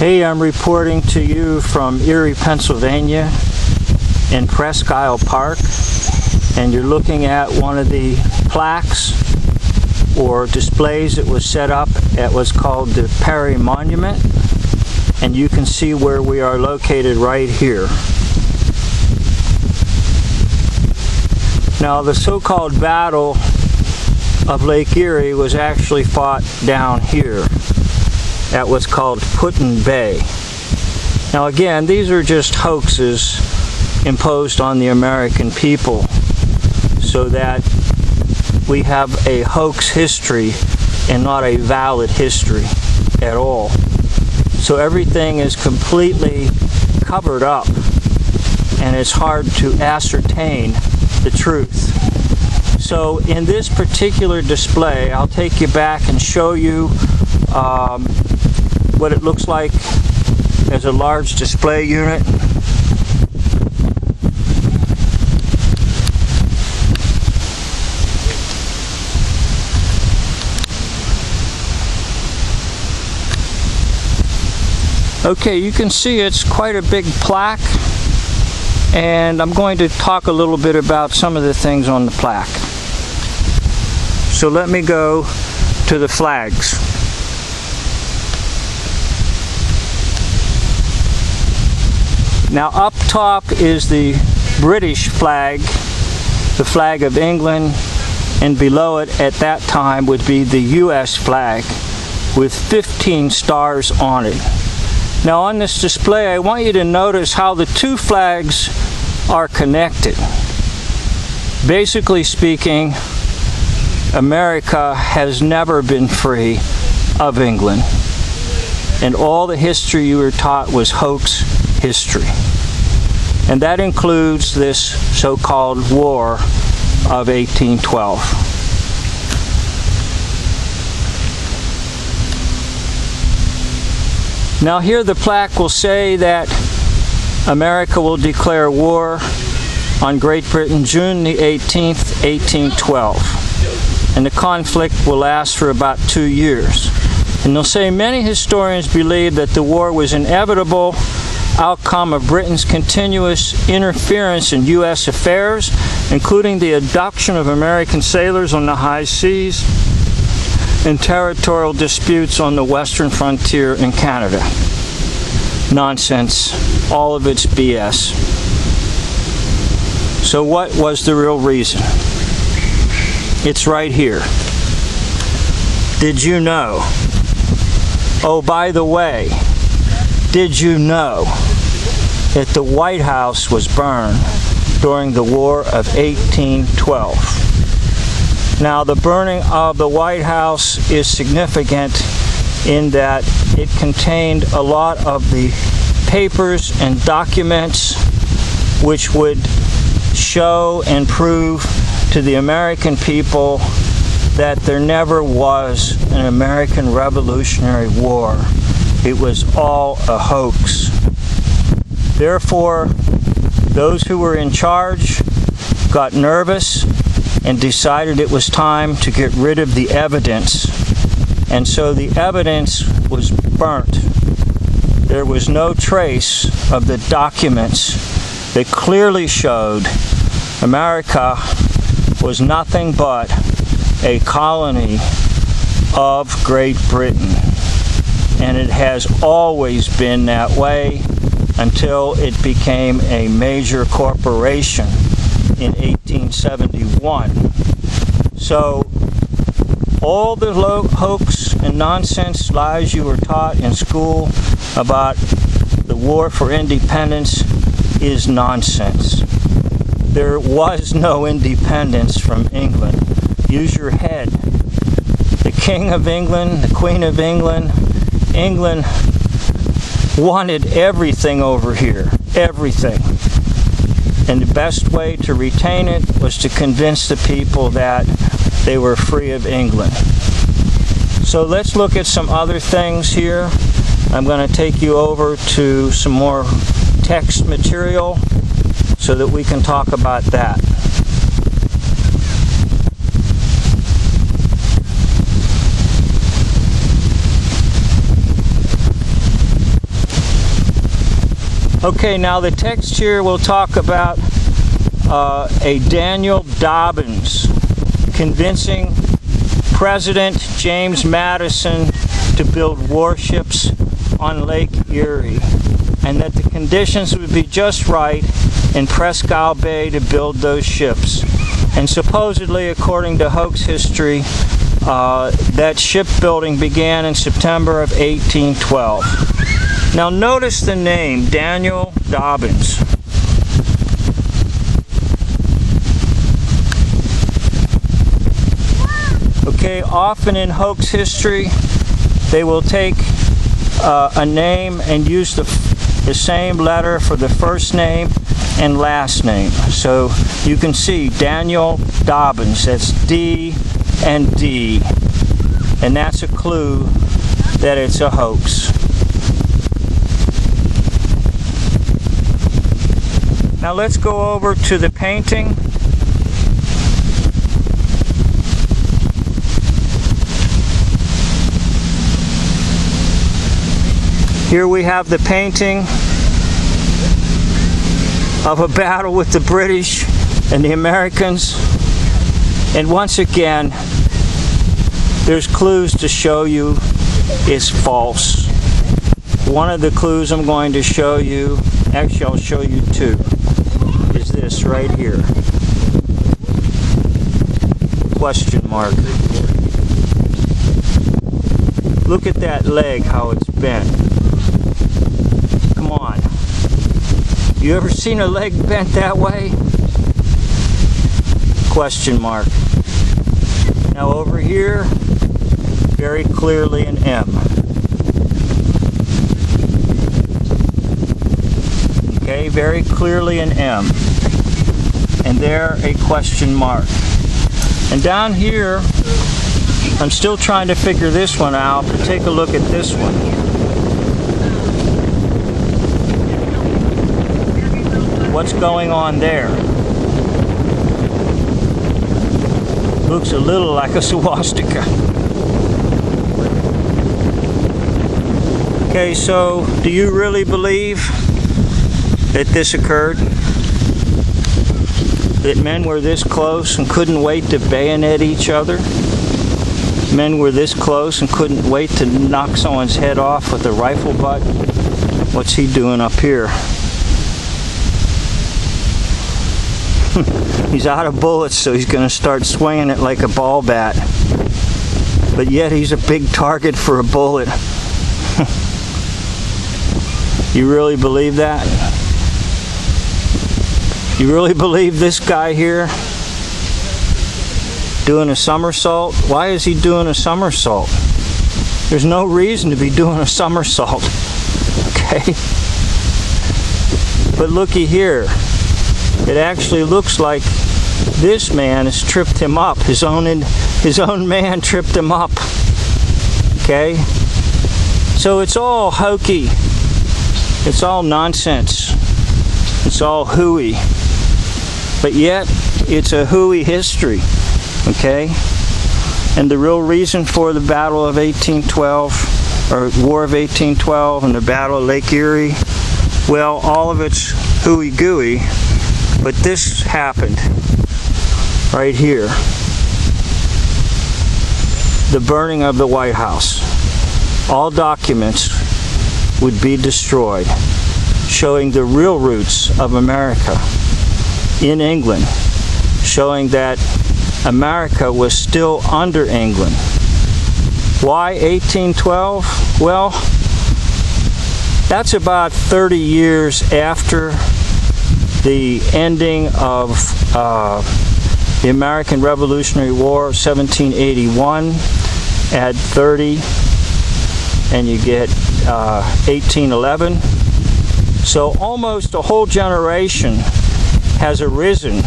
Hey, I'm reporting to you from Erie, Pennsylvania in Presque Isle Park, and you're looking at one of the plaques or displays that was set up at what's called the Perry Monument, and you can see where we are located right here. Now, the so-called Battle of Lake Erie was actually fought down here at what's called Put-in Bay. Now again, these are just hoaxes imposed on the American people so that we have a hoax history and not a valid history at all. So everything is completely covered up and it's hard to ascertain the truth. So in this particular display, I'll take you back and show you what it looks like as a large display unit. Okay, you can see it's quite a big plaque, and I'm going to talk a little bit about some of the things on the plaque. So let me go to the flags. Now up top is the British flag, the flag of England, and below it at that time would be the US flag with 15 stars on it. Now on this display, I want you to notice how the two flags are connected. Basically speaking, America has never been free of England, and all the history you were taught was hoax history. And that includes this so-called War of 1812. Now here the plaque will say that America will declare war on Great Britain June the 18th, 1812. And the conflict will last for about 2 years. And they'll say many historians believe that the war was inevitable outcome of Britain's continuous interference in U.S. affairs, including the abduction of American sailors on the high seas and territorial disputes on the western frontier in Canada. Nonsense. All of it's BS. So what was the real reason? It's right here. Did you know? Oh, by the way, did you know that the White House was burned during the War of 1812? Now, the burning of the White House is significant in that it contained a lot of the papers and documents which would show and prove to the American people that there never was an American Revolutionary War. It was all a hoax. Therefore, those who were in charge got nervous and decided it was time to get rid of the evidence. And so the evidence was burnt. There was no trace of the documents that clearly showed America was nothing but a colony of Great Britain. And it has always been that way until it became a major corporation in 1871. So all the hoax and nonsense lies you were taught in school about the war for independence is nonsense. There was no independence from England. Use your head. The King of England, the Queen of England, England wanted everything over here, everything. And the best way to retain it was to convince the people that they were free of England. So let's look at some other things here. I'm going to take you over to some more text material so that we can talk about that. Okay, now the text here will talk about a Daniel Dobbins convincing President James Madison to build warships on Lake Erie, and that the conditions would be just right in Presque Isle Bay to build those ships. And supposedly, according to hoax history, that shipbuilding began in September of 1812. Now notice the name, Daniel Dobbins. Okay, often in hoax history, they will take a name and use the same letter for the first name and last name. So you can see Daniel Dobbins, that's D and D, and that's a clue that it's a hoax. Now let's go over to the painting. Here we have the painting of a battle with the British and the Americans. And once again, there's clues to show you it's false. One of the clues I'm going to show you, actually I'll show you two, is this right here. Question mark. Look at that leg, how it's bent. Come on. You ever seen a leg bent that way? Question mark. Now over here, very clearly an M. Okay, very clearly an M. And there a question mark. And down here, I'm still trying to figure this one out, but take a look at this one. What's going on there? Looks a little like a swastika. Okay, so do you really believe that this occurred? That men were this close and couldn't wait to bayonet each other? Men were this close and couldn't wait to knock someone's head off with a rifle butt? What's he doing up here? He's out of bullets, so he's going to start swinging it like a ball bat. But yet he's a big target for a bullet. You really believe that? You really believe this guy here doing a somersault? Why is he doing a somersault? There's no reason to be doing a somersault. Okay? But looky here. It actually looks like this man has tripped him up. His own man tripped him up. Okay? So it's all hokey. It's all nonsense. It's all hooey. But yet, it's a hooey history. Okay? And the real reason for the Battle of 1812, or War of 1812 and the Battle of Lake Erie, well, all of it's hooey-gooey, but this happened right here. The burning of the White House. All documents would be destroyed, showing the real roots of America in England, showing that America was still under England. Why 1812? Well, that's about 30 years after the ending of the American Revolutionary War of 1781. Add 30 and you get 1811. So almost a whole generation has arisen,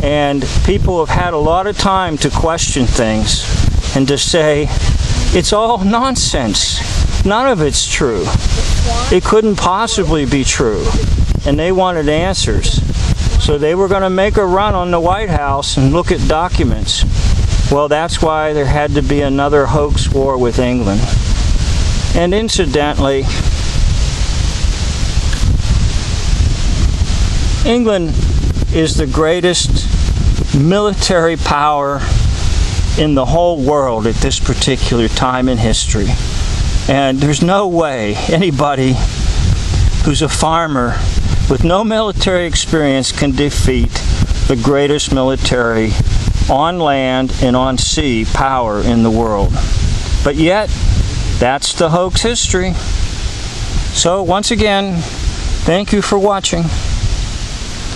and people have had a lot of time to question things and to say, it's all nonsense. None of it's true. It couldn't possibly be true. And they wanted answers. So they were going to make a run on the White House and look at documents. Well, that's why there had to be another hoax war with England. And incidentally, England is the greatest military power in the whole world at this particular time in history. And there's no way anybody who's a farmer with no military experience can defeat the greatest military on land and on sea power in the world. But yet, that's the hoax history. So once again, thank you for watching.